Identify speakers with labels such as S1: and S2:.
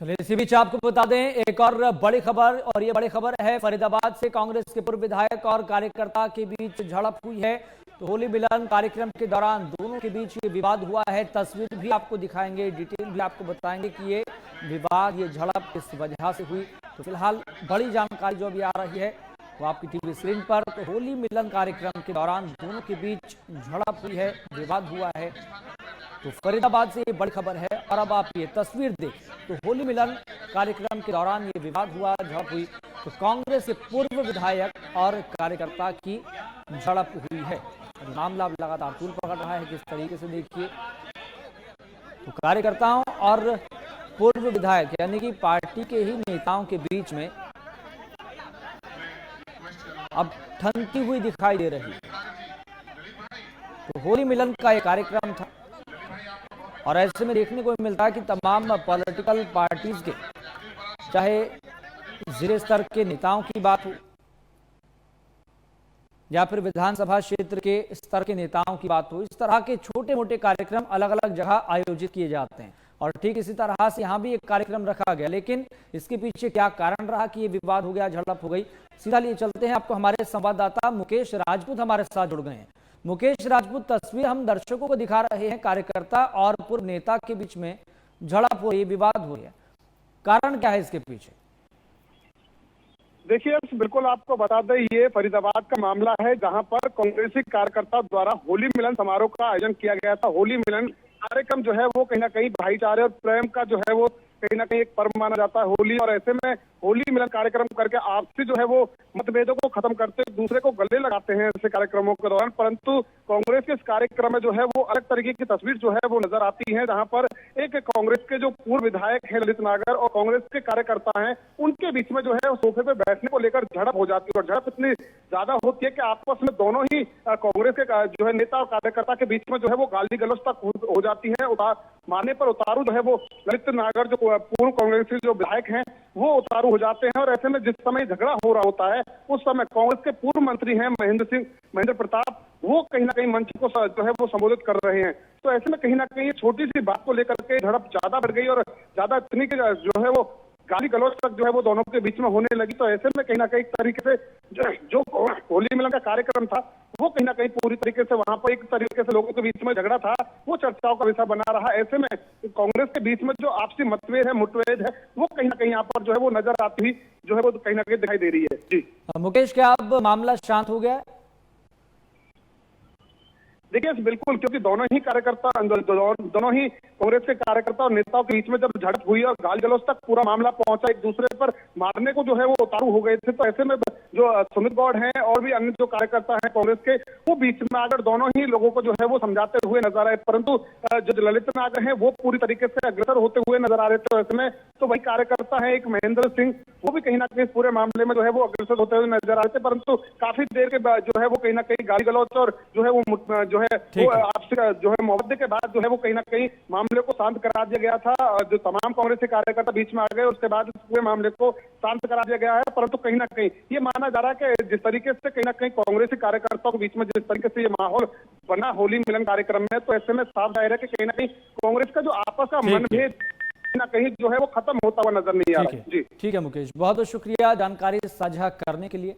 S1: चलिए इसी बीच आपको बता दें एक और बड़ी खबर, और ये बड़ी खबर है फरीदाबाद से। कांग्रेस के पूर्व विधायक और कार्यकर्ता के बीच झड़प हुई है। तो होली मिलन कार्यक्रम के दौरान दोनों के बीच ये विवाद हुआ है। तस्वीर भी आपको दिखाएंगे, डिटेल भी आपको बताएंगे कि ये विवाद, ये झड़प किस वजह से हुई। तो फिलहाल बड़ी जानकारी जो अभी आ रही है वो आपकी टीवी स्क्रीन पर। तो होली मिलन कार्यक्रम के दौरान दोनों के बीच झड़प हुई है, विवाद हुआ है। तो फरीदाबाद से ये बड़ी खबर है। और अब आप ये तस्वीर देखें, तो होली मिलन कार्यक्रम के दौरान ये विवाद हुआ, झड़प हुई। तो कांग्रेस के पूर्व विधायक और कार्यकर्ता की झड़प हुई है। मामला लगातार तूल पकड़ रहा है, किस तरीके से देखिए। तो कार्यकर्ताओं और पूर्व विधायक यानी कि पार्टी के ही नेताओं के बीच में अब ठनती हुई दिखाई दे रही है। तो होली मिलन का ये कार्यक्रम था, और ऐसे में देखने को मिलता है कि तमाम पॉलिटिकल पार्टीज के, चाहे जिले स्तर के नेताओं की बात हो या फिर विधानसभा क्षेत्र के स्तर के नेताओं की बात हो, इस तरह के छोटे मोटे कार्यक्रम अलग अलग जगह आयोजित किए जाते हैं। और ठीक इसी तरह से यहाँ भी एक कार्यक्रम रखा गया, लेकिन इसके पीछे क्या कारण रहा कि ये विवाद हो गया, झड़प हो गई। सीधा लिए चलते हैं आपको, हमारे संवाददाता मुकेश राजपूत हमारे साथ जुड़ गए हैं। मुकेश राजपूत, तस्वीर हम दर्शकों को दिखा रहे हैं, कार्यकर्ता और पूर्व नेता के बीच में झड़प हो रही है, विवाद हो रही है। कारण क्या है इसके पीछे?
S2: देखिए, बिल्कुल आपको बता दें, ये फरीदाबाद का मामला है जहां पर कांग्रेसी कार्यकर्ताओं द्वारा होली मिलन समारोह का आयोजन किया गया था। होली मिलन कार्यक्रम जो है वो कहीं ना कहीं भाईचारे और प्रेम का जो है वो कहीं ना कहीं एक पर्व माना जाता है होली। और ऐसे में होली मिलन कार्यक्रम करके आपसी जो है वो मतभेदों को खत्म करते, दूसरे को गले लगाते हैं ऐसे कार्यक्रमों के दौरान। परंतु कांग्रेस के इस कार्यक्रम में जो है वो अलग तरीके की तस्वीर जो है वो नजर आती है, जहां पर एक कांग्रेस के जो पूर्व विधायक है ललित नागर और कांग्रेस के कार्यकर्ता हैं, उनके बीच में जो है सोफे पे बैठने को लेकर झड़प हो जाती है। और झड़प इतनी ज्यादा होती है कि आपस में दोनों ही कांग्रेस के जो है नेता और कार्यकर्ता के बीच में जो है वो गाली गलौज तक हो जाती है। मारने पर उतारू जो है वो ललित नागर जो पूर्व कांग्रेसी जो विधायक हैं वो उतारू हो जाते हैं। और ऐसे में जिस समय झगड़ा हो रहा होता है उस समय कांग्रेस के पूर्व मंत्री हैं महेंद्र प्रताप, वो कहीं ना कहीं मंच को जो है वो संबोधित कर रहे हैं। तो ऐसे में कहीं ना कहीं छोटी सी बात को लेकर के झड़प ज्यादा बढ़ गई और ज्यादा इतनी जो है वो गाली गलौज तक जो है वो दोनों के बीच में होने लगी। तो ऐसे में कहीं ना कहीं तरीके से जो होली मिलन का कार्यक्रम था वो कहीं ना कहीं पूरी तरीके से वहां पर एक तरीके से लोगों के बीच में झगड़ा था, वो चर्चाओं का विषय बना रहा। ऐसे में कांग्रेस के बीच में जो आपसी मतभेद है, मुठभेद है, वो कहीं ना कहीं यहाँ पर जो है वो नजर आती हुई जो है वो कहीं ना कहीं दिखाई दे रही है। जी
S1: मुकेश, क्या अब मामला शांत हो गया?
S2: देखिए, बिल्कुल, क्योंकि दोनों ही कार्यकर्ता, दोनों ही कांग्रेस के कार्यकर्ता और नेताओं के बीच में जब झड़प हुई और गाल गलौज तक पूरा मामला पहुंचा, एक दूसरे पर मारने को जो है वो उतारू हो गए थे। तो ऐसे में जो सुमित गौड़ हैं और भी अन्य जो कार्यकर्ता हैं कांग्रेस के, वो बीच में आकर दोनों ही लोगों को जो है वो समझाते हुए नजर आए। परंतु जो ललित नागर हैं वो पूरी तरीके से अग्रसर होते हुए नजर आ रहे थे। ऐसे में तो वही कार्यकर्ता है एक महेंद्र सिंह, वो भी कहीं ना कहीं पूरे मामले में जो है वो अग्रसर होते हुए नजर आ रहे थे। परंतु काफी देर के बाद जो है वो कहीं ना कहीं गाली गलौज और जो है वो जो है आपसे जो है मुआवजे के बाद जो है वो कहीं ना कहीं मामले को शांत करा दिया गया था। जो तमाम कांग्रेस के कार्यकर्ता बीच में आ गए, उसके बाद पूरे मामले को शांत करा दिया गया है। परंतु कहीं ना कहीं ये माना जा रहा है कि जिस तरीके से कहीं ना कहीं कांग्रेसी कार्यकर्ताओं के बीच में जिस तरीके से ये माहौल बना होली मिलन कार्यक्रम में, तो ऐसे में साफ जाहिर है कि कहीं ना कहीं कांग्रेस का जो आपस का मनभेद कहीं ना कहीं जो है वो खत्म होता हुआ नजर नहीं आ रहा है। जी
S1: ठीक है मुकेश, बहुत बहुत शुक्रिया जानकारी साझा करने के लिए।